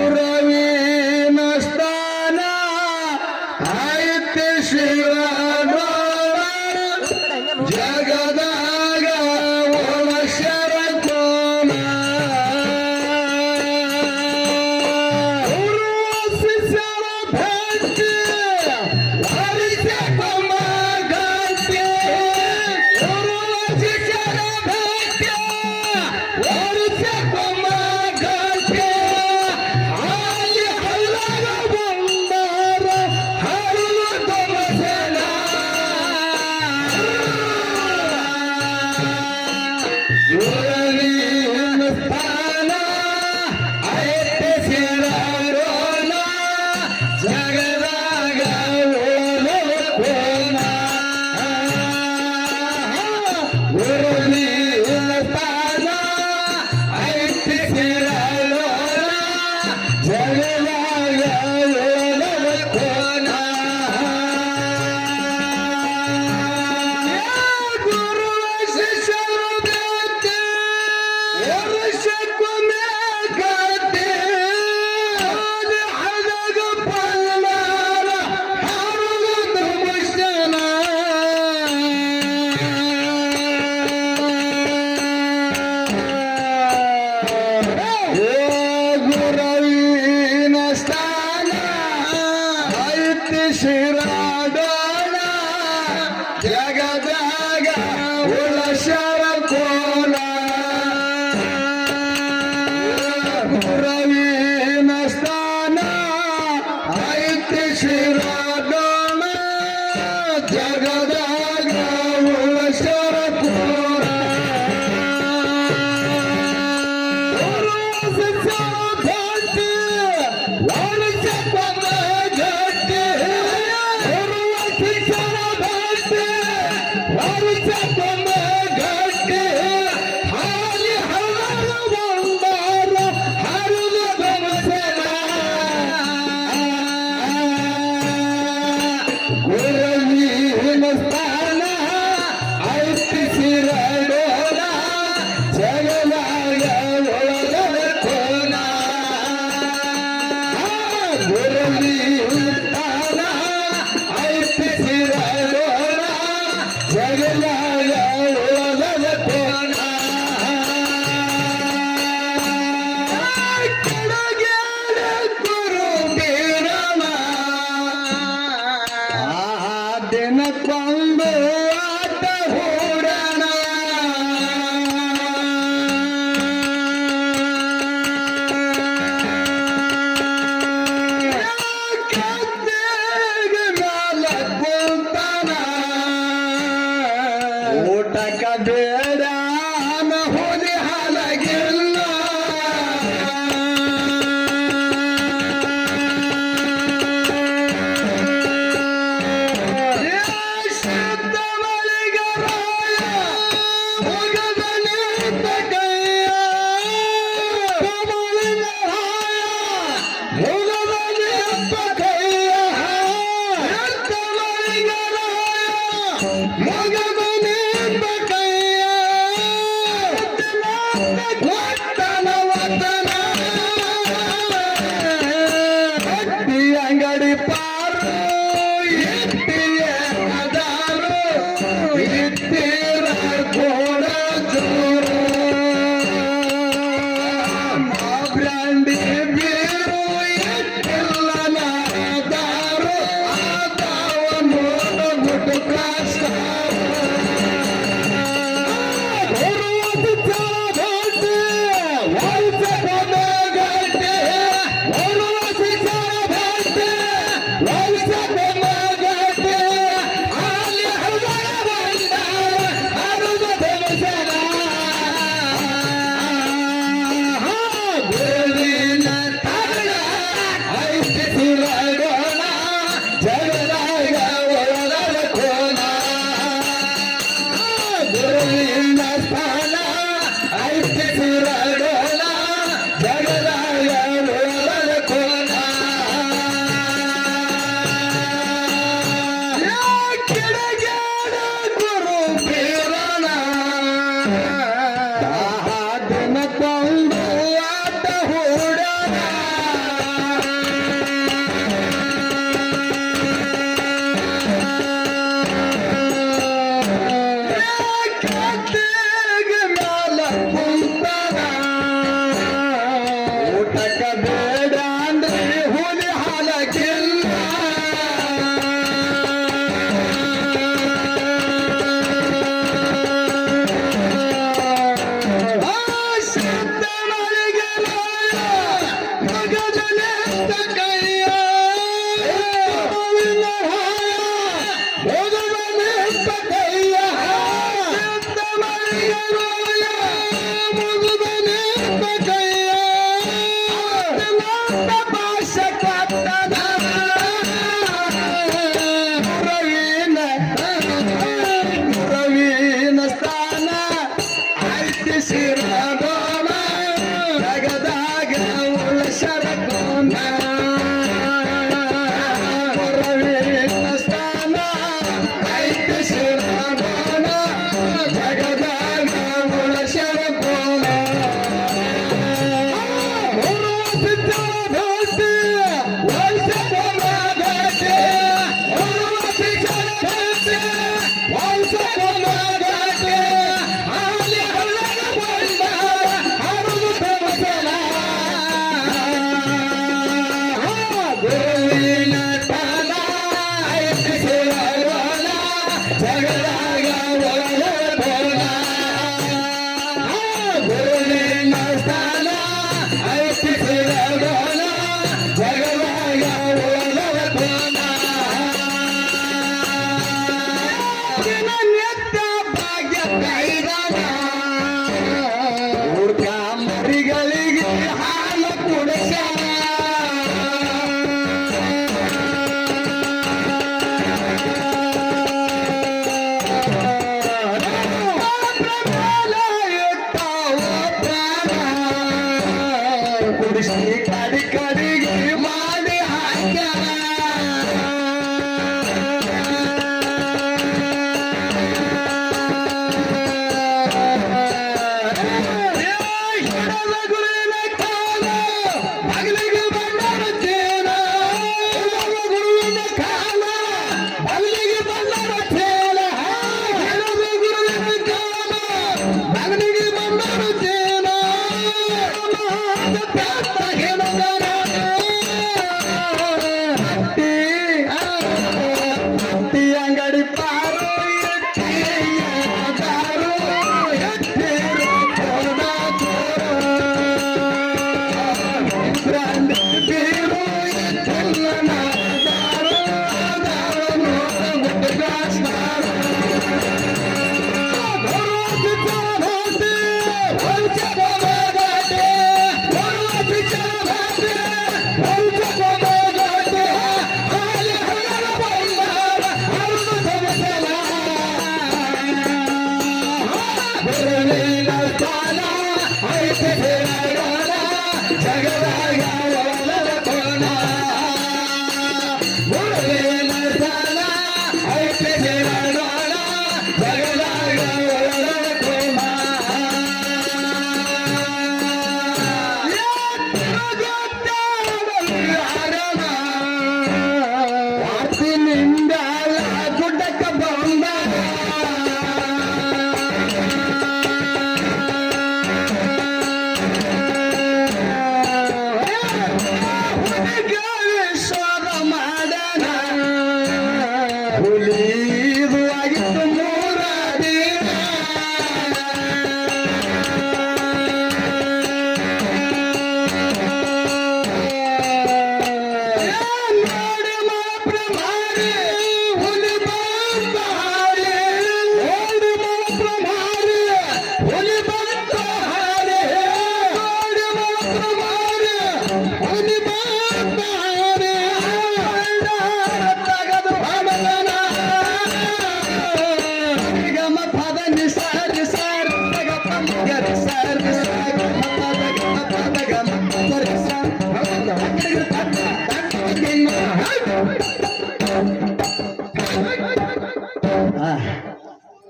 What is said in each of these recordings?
ಗುರವಿನ ಸ್ಥಾನ ಆಯ್ತು ಶಿವನ ಜಗದಾಗ ಒಳ ಶರಕೋನ ಗುರು ಶಿಷ್ಯರ ಭಕ್ತಿ ಹರಿತ ತಮ್ಮ ಗಂಟೆ ಗುರು ಶಿಷ್ಯರ ಭಕ್ತಿ ಹರಿತ ತಮ್ಮ ಗಂಟೆ ಹಾಲಿ ಹಳ್ಳಗ ಬಂದಾರ ಹರಿದು ತಮಸನ ಗುರುವಿನ ಸ್ಥಾನ ಐತೆ ಶಿರಡೋನ ಜಗದಾಗ ಓಲೋಕೋನ ಗುರುವಿನ ಸ್ಥಾನ ಐತೆ ಶಿರಡೋನ ಜಗದಾಗ ಓಲೋಕೋನ ಗುರು ಶಿಷ್ಯರ ಭಕ್ತಿ ವರ್ಷಕ್ಕೊಮ್ಮೆ ಗದ್ದೆ ಹಳಗ ಪಲ್ಲಾರ ಹಾರುಗ ತಮಸ್ಯನ ಗುರುವಿನ ಸ್ಥಾನ ಐತಿ ಶಿರಾಡೋಣ ಜಗದಾಗ ಉಳ ಶರಕೋನ ಗುರುವಿನ ಸ್ಥಾನ ಐತಿ ಶಿರಾಡೋಣ ಜಗದಾಗ ಉಳ ಶರಕೋನ ಗುರು ಶಿಷ್ಯರ ಭಕ್ತಿ ವರ್ಷಕ್ಕೊಮ್ಮೆ ಗಟ್ಟಿ ಗುರು ಶಿಷ್ಯರ ಭಕ್ತಿ ವರ್ಷಕ್ಕೊಮ್ಮೆ ಗಟ್ಟಿ ಹಾಲಿ ಹಳ್ಳಗ ಬಂದಾರ ಹರಿದು ತಮಸನ ಗುರುವಿನ ಸ್ಥಾನ ಐತಿ ಶಿರಡೋನ ಜಗದಾಗ ಒಳಗಕೋನ ಗುರುವಿನ ಸ್ಥಾನ ಐತಿ ಶಿರಡೋನ ಜಗದಾಗ ಒಳಗಕೋನ ಕೆಳಗೇಳ ಗುರು ಬೀರನ ದಿನಕ್ಕೊಂದು ಆಟ ಹೂಡಣ ಗದ್ದೆಗೆ ಮ್ಯಾಲ ಕುಂತಾನ ಊಟಕ ಬೇಡ ಹುಲಿ ಹಾಲಗಿಲ್ಲ ಶುದ್ಧ ಮಳಿಗರಾಯ ಮುಗದ ನಿಂತ ಕೈಯ ಕಮಲಿಗರಾಯ ಮುಗದ ನಿಂತ ಕೈಯ ಶುದ್ಧ ಮಳಿಗರಾಯ ಮುಗದ ನಿಂತ ಕೈಯ ವತನ ವತನ ಭಕ್ತಿ ಅಂಗಡಿ ಪಾರು ಇಟ್ಟಿಯ ಅದಾರು ಇಟ್ಟಿರ ಕೋಡ ಜೋರು ಬ್ರಾಂಡಿ ಬೀರು ಇಟ್ಟಿಲ್ಲ ನಾದಾರು ಆದಾವ ನೋಡ ಗುಟ್ಟು ಕಾಷ್ಟ ಗುರು ಶಿಷ್ಯರ ಭಕ್ತಿ ವರ್ಷಕ್ಕೊಮ್ಮೆ ಊಟಕ್ಕ ಬೇಡ ಅಂದ್ರೆ ಹುಲಿ ಹಾಲಕ್ಕಿಲ್ಲ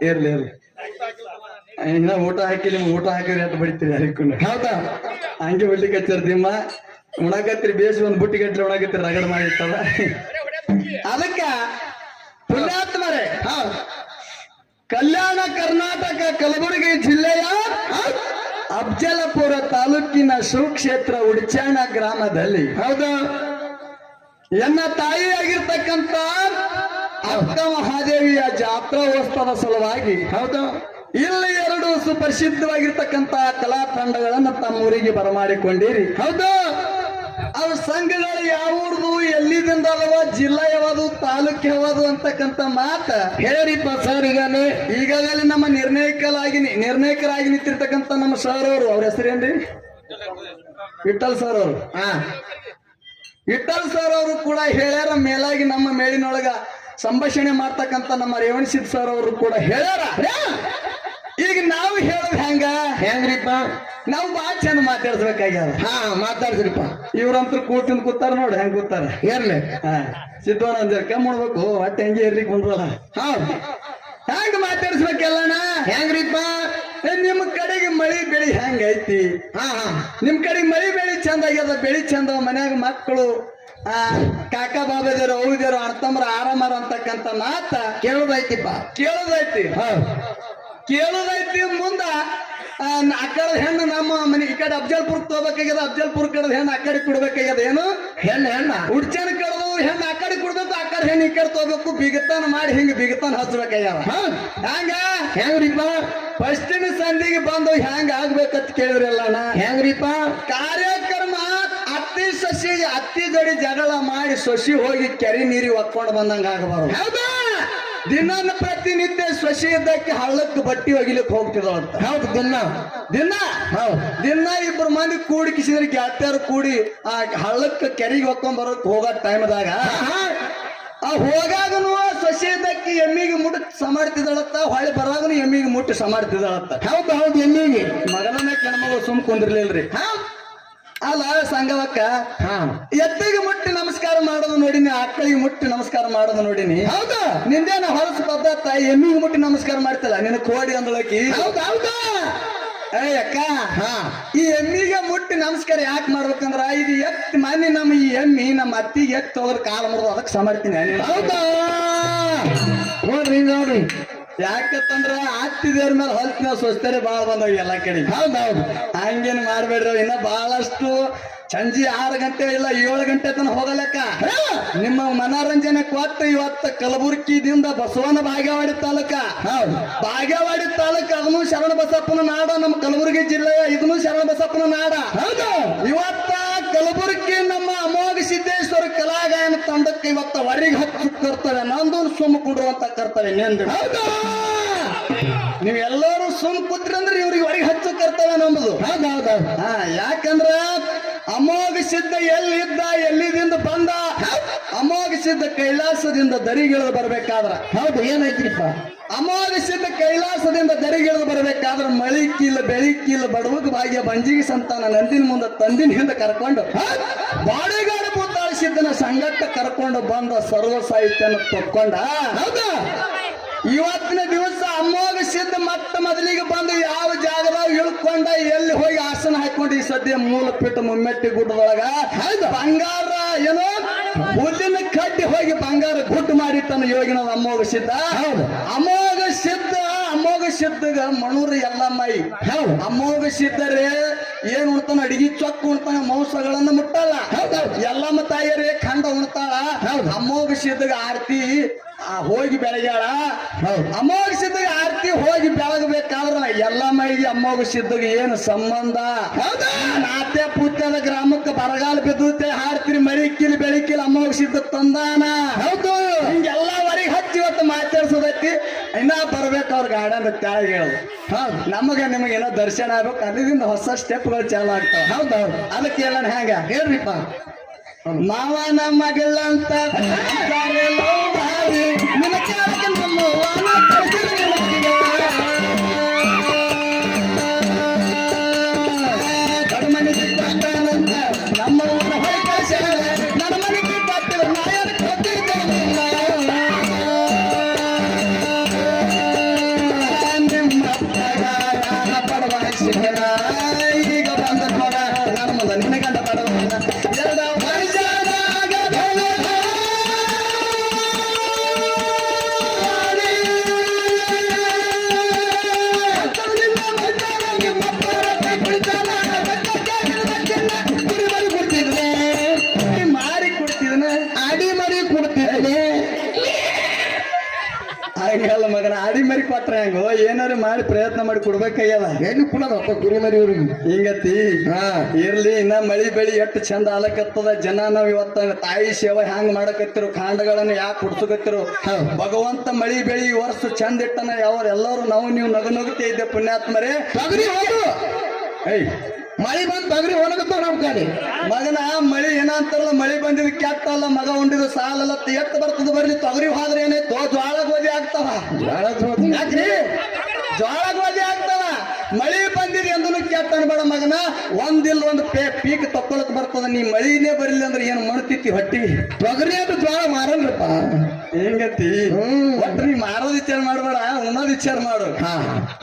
ಇರ್ಲಿ ಇರ್ಲಿ ಇನ್ನ ಊಟ ಹಾಕಿ ನಿಮ್ಗೆ ಊಟ ಹಾಕಿದ್ರೆ ಅಂತ ಬಡಿತೀರಿ ಯಾರಿಗೂ ಹೌದಾ ಹಂಗೆ ಬಿಡ್ಲಿಕ್ಕೆ ಹಚ್ಚಿರ್ತಿಮ್ಮ ಉಣಾಕತ್ರಿ ಬೇಸ್ ಒಂದ್ ಬುಟ್ಟಿ ಗಟ್ಲೆ ಉಣಾಕತ್ರಿ ರಗಡ್ ಮಾಡಿರ್ತದ ಅದಕ್ಕ ಪುಣ್ಯಾತ್ಮರೇ ಕಲ್ಯಾಣ ಕರ್ನಾಟಕ ಕಲಬುರಗಿ ಜಿಲ್ಲೆಯ ಅಫಜಲಪುರ ತಾಲೂಕಿನ ಸುಕ್ಷೇತ್ರ ಉಡ್ಚಾಣ ಗ್ರಾಮದಲ್ಲಿ ಹೌದು ಎನ್ನ ತಾಯಿಯಾಗಿರ್ತಕ್ಕಂಥ ಅಕ್ಕ ಮಹಾದೇವಿಯ ಜಾತ್ರೋತ್ಸವದ ಸಲುವಾಗಿ ಹೌದು ಇಲ್ಲಿ 2 ಸುಪ್ರಸಿದ್ಧವಾಗಿರ್ತಕ್ಕಂಥ ಕಲಾ ತಂಡಗಳನ್ನು ತಮ್ಮೂರಿಗೆ ಬರಮಾಡಿಕೊಂಡಿರಿ. ಹೌದು ಅವು ಸಂಘಗಳು ಯಾವೂರ್ದು ಎಲ್ಲಿದಿಂದ ಅದಾವ, ಜಿಲ್ಲಾ ಯಾವುದು, ತಾಲೂಕು ಯಾವುದು ಅಂತಕ್ಕಂಥ ಮಾತ ಹೇಳಿರಿಪ್ಪ ಸರ್. ಈಗಾಗಲೇ ನಮ್ಮ ನಿರ್ಣಾಯಕರಾಗಿ ನಿಂತಿರ್ತಕ್ಕಂಥ ನಮ್ಮ ಸರ್ ಅವರು, ಅವ್ರ ಹೆಸರೇನ್ರಿ? ವಿಠಲ್ ಸರ್ ಅವರು. ವಿಠಲ್ ಸರ್ ಅವರು ಕೂಡ ಹೇಳ್ಯಾರ. ಮೇಲಾಗಿ ನಮ್ಮ ಮೇಲಿನೊಳಗ ಸಂಭಾಷಣೆ ಮಾಡ್ತಕ್ಕಂಥ ನಮ್ಮ ರೇವಣಸಿದ್ ಸರ್ ಅವರು ಕೂಡ ಹೇಳ್ಯಾರ. ಈಗ ನಾವು ಹೇಳೋದು ಹೆಂಗ್ರಿಪ್ಪ? ನಾವು ಬಾಳ ಚಂದ ಮಾತಾಡ್ಸ್ಬೇಕಾಗ್ಯಾರ. ಮಾತಾಡ್ಸ್ರಿಪ್ಪ. ಇವ್ರಂತೂ ಕೂತಿಂದ ಕೂತಾರ ನೋಡಿ ಹೆಂಗ್ ಕೂತಾರ. ಏರ್ಲೆ ಸಿದ್ದೋಣ ಅಂಜರ್ ಕಮ್ಮಡ್ಬೇಕು ಒಟ್ಟೆ ಹೆಂಗೆ ಇರ್ಲಿಕ್ಕೆ ಬಂದ್ರಲ್ಲ. ಹೆಂಗ ಮಾತಾಡ್ಸ್ಬೇಕಲ್ಲಣ್ಣ? ಹೆಂಗ್ರಿಪ್ಪ? ನಿಮ್ ಕಡೆಗೆ ಮಳಿ ಬೆಳಿ ಹೆಂಗ ಐತಿ? ನಿಮ್ ಕಡೆಗೆ ಮಳಿ ಬೆಳಿ ಚಂದ ಆಗ್ಯದ, ಬೆಳಿ ಚಂದ, ಮನ್ಯಾಗ ಮಕ್ಕಳು ಕಾಕ ಬಾಬದೇರು ಅವ್ದೇರು ಅರ್ಥಮ್ರ ಆರಾಮರ ಅಂತಕ್ಕಂಥ ಮಾತ ಕೇಳೋದೈತಿಪ್ಪ. ಕೇಳೋದೈತಿ ಮುಂದ ಆ ಕಡೆ ಹೆಣ್ಣು ನಮ್ಮ ಮನೆ ಈ ಕಡೆ ಅಫಜಲ್ಪುರ್ ತಗೋಬೇಕಾಗ್ಯದ, ಅಫಜಲ್ಪುರ್ ಕಡೆ ಹೆಣ್ಣು ಆ ಕಡೆ ಕೊಡ್ಬೇಕಾಗ್ಯದ. ಏನು ಹೆಣ್ಣ ಉಡ್ಚನ ಕಡದು ಹೆಣ್ಣು ಆ ಕಡೆ ಕೊಡ್ಬೇಕು, ಆ ಕಡೆ ಹೆಣ್ಣು ಈ ಕಡೆ ತಗೋಬೇಕು. ಬಿಗತಾನ ಮಾಡಿ ಹಿಂಗ ಬಿಗತಾನ ಹಚ್ಬೇಕಾಗ್ಯಾವ. ಹೆಂಗ್ರಿಪ್ಪ? ಫಸ್ಟಿನ ಸಂಧಿಗೆ ಬಂದು ಹೆಂಗ ಆಗ್ಬೇಕಂತ ಕೇಳಿದ್ರಲ್ಲ ಅಣ್ಣ. ಹೆಂಗ್ರಿಪ್ಪ? ಕಾರ್ಯಕ್ರಮ ಅತ್ತಿ ಜೋಡಿ ಜಗಳ ಮಾಡಿ ಸೊಸಿ ಹೋಗಿ ಕೆರೆ ನೀರಿ ಒಕ್ಕೊಂಡು ಬಂದಂಗ ಆಗಬಾರ್ದು. ದಿನ ಪ್ರತಿನಿತ್ಯ ಸೊಸಿ ಇದ್ದಕ್ಕೆ ಹಳ್ಳಕ್ಕೆ ಬಟ್ಟಿ ಒಗಿಲಿಕ್ಕೆ ಹೋಗ್ತಿದವಂತ. ಹೌದು ದಿನ 2 ಮಂದಿ ಕೂಡಿ ಕಿಸಿದ್ರೆ ಗೆಳತಿಯರು ಕೂಡಿ ಆ ಹಳ್ಳಕ್ಕೆ ಕೆರೆಗೆ ಹೊಕ್ಕೊಂಡ್ ಬರೋಕ್ ಹೋಗೋ ಟೈಮ್ದಾಗ ಆ ಹೋಗಾಗನು ಸೊಸಿ ಇದ್ದಕ್ಕೆ ಎಮ್ಮಿಗೆ ಮುಟ್ಟಿ ಸಮಾಡ್ತಿದ್ದಾಳತ್ತ, ಹೊಳೆ ಬರಾಗನು ಎಮ್ಮಿಗೆ ಮುಟ್ಟಿ ಸಮಾಡ್ತಿದ್ದಾಳತ್ತ. ಹೌದು ಎಮ್ಮಿಗೆ ಮಗನನ್ನ ಕೆಣಮಗಳು ಸುಮ್ ಕುಂದಿರ್ಲಿಲ್ರಿ. ಅಲ್ಲ ಸಂಗವಕ್ಕ ಎತ್ತಿಗೆ ಮುಟ್ಟಿ ನಮಸ್ಕಾರ ಮಾಡೋದು ನೋಡಿನಿ, ಆಕಳಿಗೆ ಮುಟ್ಟಿ ನಮಸ್ಕಾರ ಮಾಡೋದು ನೋಡಿನಿ. ಹೌದಾ? ನಿಂದೇನ ಹೊಲಸು ಪದ್ಧತ ಎಮ್ಮಿಗೆ ಮುಟ್ಟಿ ನಮಸ್ಕಾರ ಮಾಡ್ತಿಲ್ಲ, ನಿನ್ನ ಕೋಡಿ ಅಂದಳಕಿ. ಅಕ್ಕ ಈ ಎಮ್ಮಿಗೆ ಮುಟ್ಟಿ ನಮಸ್ಕಾರ ಯಾಕೆ ಮಾಡ್ಬೇಕಂದ್ರ ಇದು ಎತ್ತಿ ಮನೆ ನಮ್ಮ ಈ ಎಮ್ಮಿ ನಮ್ಮ ಅತ್ತಿಗೆ ಎತ್ತಿ ಹೋದ್ರ ಕಾಲ ಮಾಡೋದು, ಅದಕ್ಕೆ ಸಮಾಡ್ತೀನಿ. ಹೌದಾ? ನೋಡ್ರಿ ಯಾಕಂದ್ರ ಅತ್ತಿದೇವ್ರ ಮೇಲೆ ಹೊಲ್ತಿನ ಸ್ವಚ್ಛತೆ ಬಾಳ ಬಂದವ್ ಎಲ್ಲಾ ಕಡೆ. ಹೌದೌದು. ಹಂಗೇನ್ ಮಾಡ್ಬೇಡ್ರಿ. ಇನ್ನ ಬಹಳಷ್ಟು ಸಂಜೆ 6 ಗಂಟೆ ಇಲ್ಲ 7 ಗಂಟೆ ತನಕ ಹೋಗಲಕ್ಕ ನಿಮ್ಮ ಮನೋರಂಜನೆ ಕೊಟ್ಟು ಇವತ್ತು ಕಲಬುರಗಿದಿಂದ ಬಸವನ ಬಾಗೇವಾಡಿ ತಾಲೂಕ. ಬಾಗೇವಾಡಿ ತಾಲೂಕ ಅದನ್ನು ಶರಣ ಬಸಪ್ಪನ ನಾಡ, ನಮ್ಮ ಕಲಬುರಗಿ ಜಿಲ್ಲೆಯ ಇದನ್ನು ಶರಣ ಬಸಪ್ಪನ ನಾಡ. ಹೌದು. ಇವತ್ತ ಕಲಬುರಗಿ ನಮ್ಮ ಅಮೋಘ ಸಿದ್ದೇಶ್ವರ ಕಲಾಗಾಯನ ತಂಡಕ್ಕೆ ಇವತ್ತ ಹೊರಗೆ ಹಚ್ಚು ಕರ್ತವ್ಯ, ನಂದು ಸುಮ್ಮ ಕೊಡುವಂತ ಕರ್ತವ್ಯ ನಿಂದು. ನೀವೆಲ್ಲರೂ ಸುಮ್ ಕೂತ್ರಂದ್ರೆ ಇವ್ರಿಗೆ ಹೊರಗೆ ಹಚ್ಚು ಕರ್ತವ್ಯ ನಮ್ಮದು. ಯಾಕಂದ್ರ ಅಮೋಘ ಸಿದ್ಧ ಎಲ್ಲಿದಿಂದ ಬಂದ, ಅಮೋಘ ಸಿದ್ಧ ಕೈಲಾಸದಿಂದ ದರಿಗಿಳಿದು ಬರ್ಬೇಕಾದ್ರ. ಹೌದು. ಏನೈತ್ರಿಪ್ಪ? ಅಮೋಘ ಸಿದ್ಧ ಕೈಲಾಸದಿಂದ ದರಿಗಿಳಿದು ಬರ್ಬೇಕಾದ್ರ ಮಳಿ ಕೀಲ್ ಬೆಳಿ ಕೀಲ್ ಬಡವಕ್ ಭಾಗ್ಯ ಬಂಜಿಗೆ ಸಂತಾನ ನಂದಿನ ಮುಂದೆ ತಂದಿನ ಹಿಂದೆ ಕರ್ಕೊಂಡು ಬಾಡಿಗಾಡು ಭೂತಾಳ ಸಿದ್ಧನ ಸಂಗಟ್ಟ ಕರ್ಕೊಂಡು ಬಂದ ಸರ್ವ ಸಾಹಿತ್ಯನ ತಕ್ಕೊಂಡ. ಹೌದಾ? ಇವತ್ತಿನ ದಿವಸ ಅಮೋಘ ಸಿದ್ಧ ಮೊದಲಿಗೆ ಬಂದು ಯಾವ ಜಾಗದಾಗ ಇಳ್ಕೊಂಡ ಎಲ್ಲಿ ಹೋಗಿ ಆಸನ ಹಾಕೊಂಡು ಈ ಸದ್ಯ ಮೂಲ ಪೀಠ ಮುಮ್ಮೆಟ್ಟಿ ಗುಡ್ಡದೊಳಗ ಬಂಗಾರ ಏನೋ ಹುಲ್ಲಿನ ಕಡ್ಡಿ ಹೋಗಿ ಬಂಗಾರ ಗುಡ್ಡು ಮಾಡಿ ತನ್ನ ಯೋಗಿನ ಅಮೋಘ ಸಿದ್ಧ. ಅಮೋಘ ಸಿದ್ಧಗ ಮಣೂರು ಎಲ್ಲಮ್ಮೈ. ಅಮೋಘ ಸಿದ್ಧರೇ ಏನ್ ಉಣ್ತಾನ? ಅಡಿಗೆ ಚೊಕ್ಕ ಉಣ್ತಾನ, ಮಾಂಸಗಳನ್ನ ಮುಟ್ಟಲ್ಲ. ಎಲ್ಲಮ್ಮ ತಾಯಿಯರೇ ಖಂಡ ಉಣ್ತಾಳ. ಅಮೋಘ ಸಿದ್ಧಗ ಆರತಿ ಹೋಗಿ ಬೆಳಗ್ಯಾಳ. ಅಮೋಘ ಸಿದ್ಧಗೆ ಆರತಿ ಹೋಗಿ ಬೆಳಗಬೇಕಾದ್ರ ಎಲ್ಲ ಮೈಗೆ ಅಮೋಘ ಸಿದ್ಧಗೆ ಏನು ಸಂಬಂಧ? ನಾತ್ಯ ಪೂತ್ಯದ ಗ್ರಾಮಕ್ಕೆ ಬರಗಾಲ ಬಿದ್ದುತ್ತೆ, ಹಾಡ್ತೀರಿ ಮರಿಕಿಲ್ ಬೆಳಿಕಿಲ್ ಅಮೋಘ ಸಿದ್ಧ ತಂದಾನ. ಹೌದು. ಹಿಂಗೆಲ್ಲ ಹೊರಗೆ ಹಚ್ಚಿ ಇವತ್ತು ಮಾತಾಡ್ಸೋದೈತಿ. ಇನ್ನ ಬರ್ಬೇಕು ಅವ್ರ ಗಾರ್ಡನ್ ತ್ಯಾಗ ಹೇಳುದು. ನಮಗ ನಿಮಗೆ ಏನೋ ದರ್ಶನ ಆಗ್ಬೇಕು, ಅದರಿಂದ ಹೊಸ ಸ್ಟೆಪ್ಗಳು ಚಾಲು ಆಗ್ತಾವ. ಹೌದೌದು. ಅದಕ್ಕೆ ಎಲ್ಲ ಹೆಂಗ ಹೇಳ್ರಿಪ್ಪ? ಮಾವನ ಮಗಳಂತ ನಿನ್ನ ಕೇಳಕ್ಕೆ ನಮ್ಮ ಕಡಿಮನಿಗೆ ಕಷ್ಟನಂತ ನಮ್ಮ ಹೊರಕಾಶ ನನ್ನ ಮನೆಗೆ ಪಟ್ಟಿದ ನಾಯನ ಕೊಟ್ಟಿದ್ದೇನೆ. ನಿಮ್ಮ ಪಡವಾಯಿಸಿದ ಈಗ ಬಂದ ಕೊಡ ನನ್ನ ಮುಂದೆ ನಿನ್ನ ಗಂಡ ಪಡವ ಕೊಟ್ರೆ ಹೆಂಗೋ ಏನಾರು ಮಾಡಿ ಪ್ರಯತ್ನ ಮಾಡಿ ಕೊಡ್ಬೇಕಾಗ್ಯದ. ಎಲ್ಲಿ ಕುಲದಪ್ಪ ಕುರಿ ಮರಿ ಇವ್ರಿಗೆ. ಹಿಂಗತಿ ಹಾ ಇರ್ಲಿ ಇನ್ನ ಮಳಿ ಬೆಳಿ ಎಷ್ಟು ಚಂದ ಆಲಕತ್ತದ. ಜನ ನಾವ್ ಇವತ್ತ ತಾಯಿ ಸೇವೆ ಹ್ಯಾಂಗ್ ಮಾಡಕತ್ತಿರು, ಕಾಂಡಗಳನ್ನ ಯಾಕೆ ಹುಡ್ಸಕತ್ತಿರು. ಭಗವಂತ ಮಳಿ ಬೆಳಿ ಈ ವರ್ಷ ಚಂದ ಇಟ್ಟನ. ಎಲ್ಲರೂ ನೀವು ನಗನಗುತ್ತೇ ಇದ್ದೆ ಪುಣ್ಯಾತ್ಮರೇ. ತೊಗರಿ ಹೋದು ಏಯ್ ಮಳಿ ಬಂದ್ ತೊಗರಿ ಒಣಗತ್ತಾವ ನಮ್ ಕಡೆ. ಮಗನ ಮಳಿ ಏನಂತಾರಲ್ಲ, ಮಳಿ ಬಂದಿದ್ ಕೆಟ್ಟ ಅಲ್ಲ, ಮಗ ಉಂಡಿದ್ ಸಾಲಲ್ಲ, ಎತ್ತು ಬರ್ತದ ಬರ್ಲಿ. ತೊಗರಿ ಹೋದ್ರೆ ಏನಾಯ್ತು, ಜ್ವಾಳ ಗೋಧಿ ಆಗ್ತಾವ. ಯಾಕ್ರಿ ಜ್ವಾಳ ಗೋಧಿ ಆಗ್ತಾವ. ಮಳಿ ಬಂದಿದ್ ಎಂದನು ಕೆಟ್ಟ ಅನ್ಬೇಡ ಮಗನ. ಒಂದಿಲ್ಲ ಒಂದು ಪೀಕ್ ತಕ್ಕೊಳಕ್ ಬರ್ತದ. ನೀ ಮಳಿನೇ ಬರಲಿಲ್ಲ ಅಂದ್ರೆ ಏನ್ ಮಾಡ್ತಿತ್ತಿ ಹೊಟ್ಟಿ. ತೊಗರಿ ಅಂತ ಜ್ವಾಳ ಮಾರಲ್ರಪ್ಪ. ಹೆಂಗತಿ ಒಟ್ಟು ನೀ ಮಾರೋದ್ ವಿಚಾರ ಮಾಡ್ಬೇಡ, ಉಣ್ಣೋದ್ ವಿಚಾರ ಮಾಡು. ಹಾ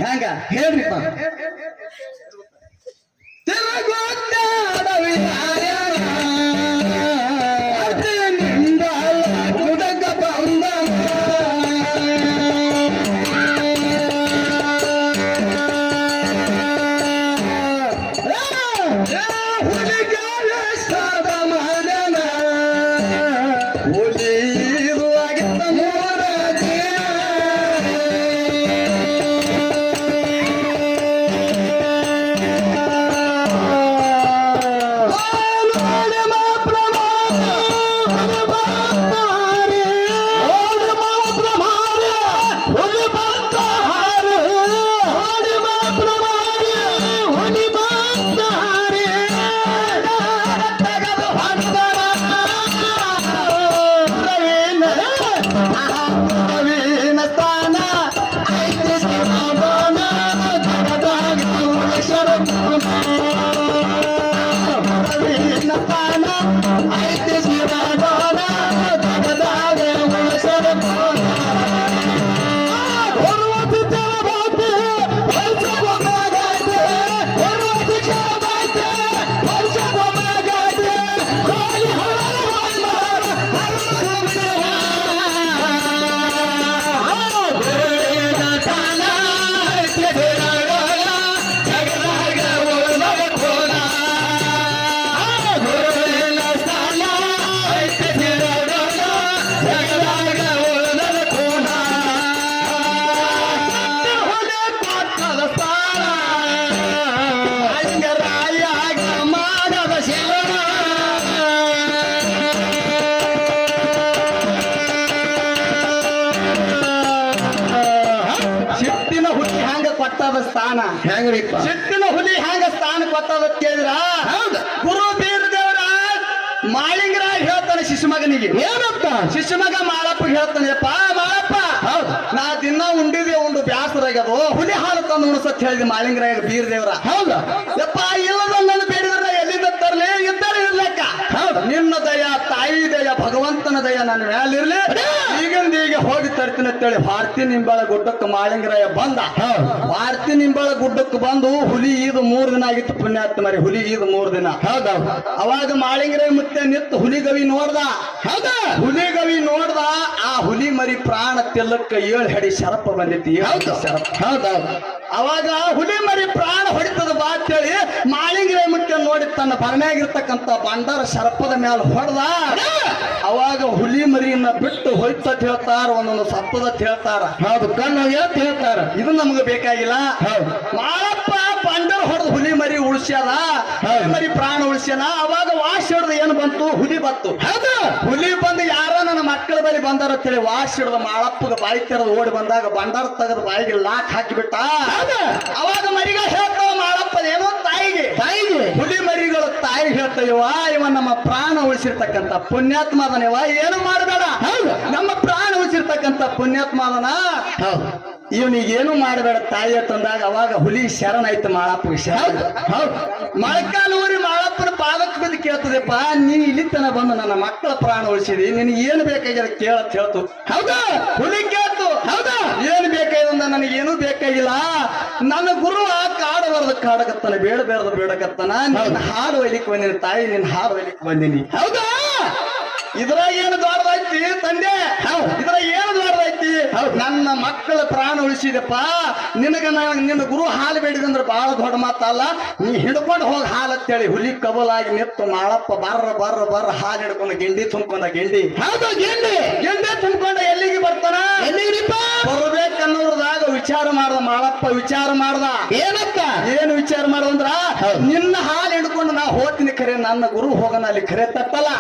ಹೆಂಗ ಹೇಳ್ರಿಪ್ಪ. ಸ್ಥಾನ ಹೆಂಗ್ರಿಪ್ಪ? ಸಿಟ್ಟಿನ ಹುಲಿ ಹ್ಯಾಂಗ ಸ್ಥಾನ ಕೊಟ್ಟದ ಕೇಳಿದ್ರ, ಹೌದ ಗುರು ಬೀರ್ ದೇವರ ಮಾಳಿಂಗರಾಯ ಹೇಳ್ತಾನೆ ಶಿಶುಮಗನಿಗೆ. ಏನಂತ? ಶಿಶುಮಗ ಮಾಳಪ್ಪಗೆ ಹೇಳ್ತಾನೆ, ಯಪ್ಪ ಮಾಳಪ್ಪ, ನಾ ದಿನ ಉಂಡಿದೆ ಉಂಡು ಬ್ಯಾಸರಾಗ್ಯದು, ಹುಲಿ ಹಾಲು ತಂದು ಉಣಸತ್ ಹೇಳಿದೆ ಮಾಳಿಂಗರಾಯ ಬೀರ್ ದೇವರ. ಹೌದ ಯಪ್ಪ ಇಲ್ಲದ ನನ್ನ ಬೇಡಿದ್ರೆ ಎಲ್ಲಿಂದ ತರ್ಲಿ, ಇದ್ದರೆ ಇರ್ಲೆಕ್ಕ. ನಿನ್ನ ದಯ, ತಾಯಿ ದಯ, ಭಗವಂತನ ದಯ ನನ್ನ ಮೇಲಿರ್ಲಿ. ಈಗಿಂದ ಈಗ ಹೋಗಿ ತರ್ತೀನಿ ಅಂತೇಳಿ ಭಾರತಿ ನಿಂಬಾಳ ಗುಡ್ಡಕ್ಕೆ ಮಾಳಿಂಗರಾಯ ಬಂದ. ಭಾರತಿ ನಿಂಬಾಳ ಗುಡ್ಡಕ್ಕೆ ಬಂದು ಹುಲಿ ಇದು 3 ದಿನ ಆಗಿತ್ತು ಪುಣ್ಯಾತ್ಮರಿ. ಹುಲಿ ಇದು 3 ದಿನ. ಹೌದಾ? ಅವಾಗ ಮಾಳಿಂಗರಾಯ ಮುತ್ತೆ ನಿತ್ತು ಹುಲಿಗವಿ ನೋಡ್ದ. ಹೌದಾ? ಹುಲಿಗವಿ ನೋಡ್ದ. ಆ ಹುಲಿ ಮರಿ ಪ್ರಾಣ ತೆಲ್ಲಕ್ಕ 7 ಹೆಡಿ ಶರಪ ಬಂದಿತ್ತು. ಹೌದೌದು. ಅವಾಗ ಹುಲಿ ಮರಿ ಪ್ರಾಣ ಹೊಡಿತದ ಬಾ ಅಂತೇಳಿ ಮಾಳಿಂಗರಾಯ ಮುತ್ತೆ ನೋಡಿ ತನ್ನ ಭರಣೆಯಾಗಿರ್ತಕ್ಕಂಥ ಬಂಡಾರ ಶರಪದ ಮೇಲೆ ಹೊಡೆದ. ಅವಾಗ ಹುಲಿ ಮರಿಯನ್ನ ಬಿಟ್ಟು ಹೋಯ್ತ ಹೇಳ್ತಾರ, ಒಂದೊಂದು ಸತ್ತದ ಹೇಳ್ತಾರ. ಹೌದು, ಕಣ್ಣು ಅಂತ ಹೇಳ್ತಾರ. ಇದು ನಮ್ಗೆ ಬೇಕಾಗಿಲ್ಲ. ಮಾಳಪ್ಪ ಬಂಡಾರ ಹೊಡೆದು ಹುಲಿ ಮರಿ ಉಳಿಸ್ಯಾರ, ಹುಲಿ ಮರಿ ಪ್ರಾಣ ಉಳಿಸ್ಯಾನ. ಅವಾಗ ವಾಶ್ ಹಿಡ್ದು ಏನು ಬಂತು, ಹುಲಿ ಬಂತು. ಹೌದಾ? ಹುಲಿ ಬಂದು ಯಾರೋ ನನ್ನ ಮಕ್ಕಳ ಬಳಿ ಬಂದಾರ ಅಂತೇಳಿ ವಾಶ್ ಹಿಡ್ದು ಮಾಳಪ್ಪಗ ಬಾಯಿ ತೆರೆದು ಓಡಿ ಬಂದಾಗ ಬಂಡಾರ ತೆಗೆದು ಬಾಯಿಗೆ ಲಾಕ್ ಹಾಕಿಬಿಟ್ಟ. ಅವಾಗ ಮರಿಗಳು ಹೇಳ್ತಾವ ಮಾಳಪ್ಪ ಏನೋ ತಾಯಿಗೆ ಹುಲಿ ಮರಿಗಳು ತಾಯಿ ಹೇಳ್ತಾವ, ಇವ ನಮ್ಮ ಪ್ರಾಣ ಉಳಿಸಿರ್ತಕ್ಕಂಥ ಪುಣ್ಯಾತ್ಮ ಅದನಿವ, ಏನು ಮಾಡಬೇಡ, ನಮ್ಮ ಪ್ರಾಣ ಉಳಿಸಿರ್ತಕ್ಕಂಥ ಪುಣ್ಯಾತ್ಮ ಅದನ, ಇವನಿಗೆ ಏನು ಮಾಡಬೇಡ ತಾಯಿ ಅಂತಂದಾಗ ಅವಾಗ ಹುಲಿ ಶರಣಾಯ್ತು ಮಾಳಪ್ಪಗೆ. ಶರಣ ಮೊಳಕಾಲು ಊರಿ ಮಾಳಪ್ಪನ ಪಾದಕ್ಕೆ ಬಿದ್ದು ಕೇಳ್ತದೆಪ್ಪ, ನೀ ಇಲ್ಲಿ ತನ ಬಂದು ನನ್ನ ಮಕ್ಕಳ ಪ್ರಾಣ ಉಳಿಸಿದಿ, ನಿನಗೆ ಏನು ಬೇಕಾಗ್ಯದ ಕೇಳತ್ ಹೇಳ್ತು. ಹೌದಾ? ಹುಲಿ ಕೇಳ್ತು. ಹೌದಾ? ಏನು ಬೇಕಾಗಿದ? ನನಗೇನು ಬೇಕಾಗಿಲ್ಲ, ನನ್ನ ಗುರು ಕಾಡು ಬರೆದು ಕಾಡಕತ್ತಾನ, ಬೇಡಬೇಡದು ಬೇಡಕತ್ತಾನ, ನಿನ್ನ ಹಾಡು ಒಯ್ಲಿಕ್ಕೆ ಬಂದಿನಿ ತಾಯಿ, ನಿನ್ನ ಹಾಡು ಒಯ್ಲಿಕ್ಕೆ ಬಂದಿನಿ. ಹೌದಾ? ಇದ್ರಾಗ ಏನು ದೊಡ್ಡದೈತಿ ತಂದೆ ಇದ್ರಾಗ ಏನು ದೊಡ್ಡದೈತಿ ನನ್ನ ಮಕ್ಕಳ ಪ್ರಾಣ ಉಳಿಸಿದಪ್ಪ ನಿನ್ನ ಗುರು ಹಾಲು ಬೇಡಿದಂದ್ರೆ ಬಹಳ ದೊಡ್ಡ ಮಾತಲ್ಲ ನೀ ಹಿಡ್ಕೊಂಡು ಹೋಗಿ ಹಾಲು ಅಂತೇಳಿ ಹುಲಿ ಕಬಲಾಗಿ ನಿತ್ತು ಮಾಳಪ್ಪ ಬರ್ರ ಹಾಲು ಹಿಡ್ಕೊಂಡು ಗೆಂಡಿ ತುಂಬ್ಕೊಂಡ ಗೆಂಡಿ ಹೌದು ಗೆಂಡಿ ತುಂಬ್ಕೊಂಡ ಎಲ್ಲಿಗೆ ಬರ್ತಾನ ಎಲ್ಲಿಗ್ರಿಪ್ಪ ಬರ್ಬೇಕನ್ನೋರ್ದಾಗ ವಿಚಾರ ಮಾಡ್ದ ಮಾಳಪ್ಪ ವಿಚಾರ ಮಾಡ್ದ ಏನಪ್ಪ ಏನು ವಿಚಾರ ಮಾಡ್ದಂದ್ರ ನಿನ್ನ ಹಾಲು ಹಿಡ್ಕೊಂಡು ನಾ ಹೋಗ್ತೀನಿ ಖರೆ ನನ್ನ ಗುರು ಹೋಗನ ಅಲ್ಲಿ ಖರೆ ತಪ್ಪಲ್ಲ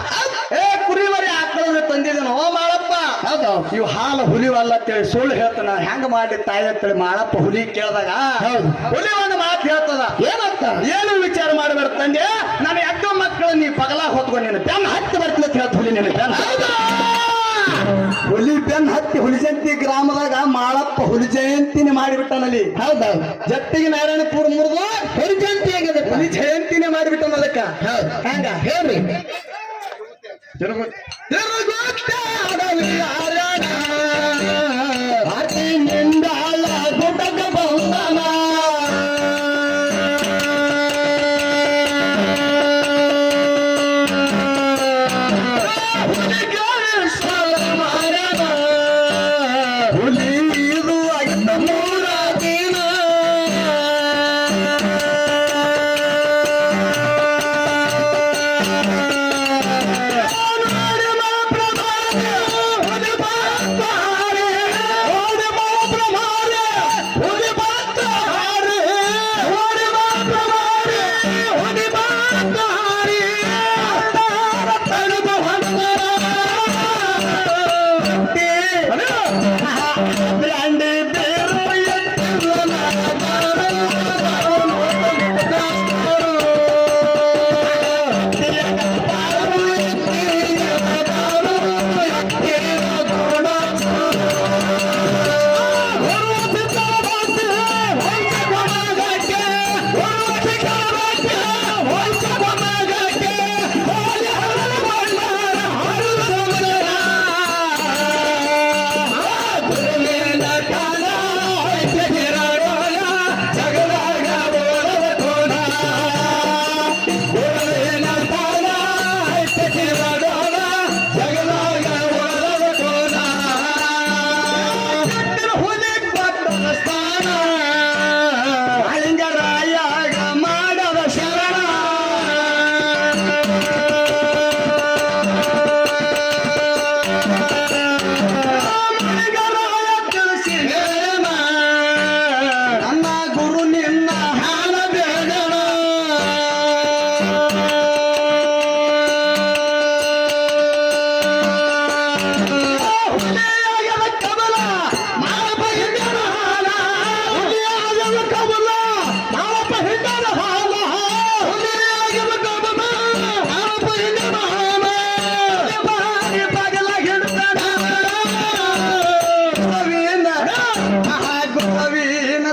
ಏ ಕುರಿಮರಿ ಆಕಳನ್ನ ತಂದಿದ್ದೇನೆ ಓ ಮಾಳಪ್ಪ ಹೌದು ಇವು ಹಾಲು ಹುಲಿವಲ್ಲ ಅಂತೇಳಿ ಸುಳ್ಳು ಹೇಳ್ತಾನ ಹೆಂಗ ಮಾಡಿ ತಾಯಿ ಅಂತೇಳಿ ಮಾಳಪ್ಪ ಹುಲಿ ಕೇಳಿದಾಗ ಹೌದು ಹುಲಿ ಒಂದು ಮಾತು ಹೇಳ್ತದ ಏನಂತ ಏನು ವಿಚಾರ ಮಾಡಬೇಡ ತಂದೆ ನಾನು ಎಕ್ಕ ಮಕ್ಕಳು ನೀ ಪಗಲ ಹೊತ್ಕೊಂಡು ನೀನು ಬೆನ್ನ ಹತ್ತಿ ಬರ್ತೀನಿ ಅಂತ ಹೇಳ್ತ ಹುಲಿ ನೀನು ಬೆನ್ನ ಹುಲಿ ಬೆನ್ನ ಹತ್ತಿ ಹುಲಿ ಜಯಂತಿ ಗ್ರಾಮದಾಗ ಮಾಳಪ್ಪ ಹುಲಿ ಜಯಂತಿನೇ ಮಾಡಿಬಿಟ್ಟನಲ್ಲಿ ಹೌದೌದು ಜಟ್ಟಿಗೆ ನಾರಾಯಣಪುರ ಮುರಿದು ಹುಲಿ ಜಯಂತಿ ಆಗಿದೆ ಹುಲಿ ಜಯಂತಿನೇ ಮಾಡಿಬಿಟ್ಟನ ಅದಕ್ಕ ಹೌದು ಹೆಂಗ ಹೇಳ್ರಿ ಅತಿನಿಂದ ಗುಡ್ಡದ ಬಹುಮಾನ ಹುಲಿ ಇದು ಐದ ಮೂರ ದಿನ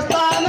ಸ್ಥಾನ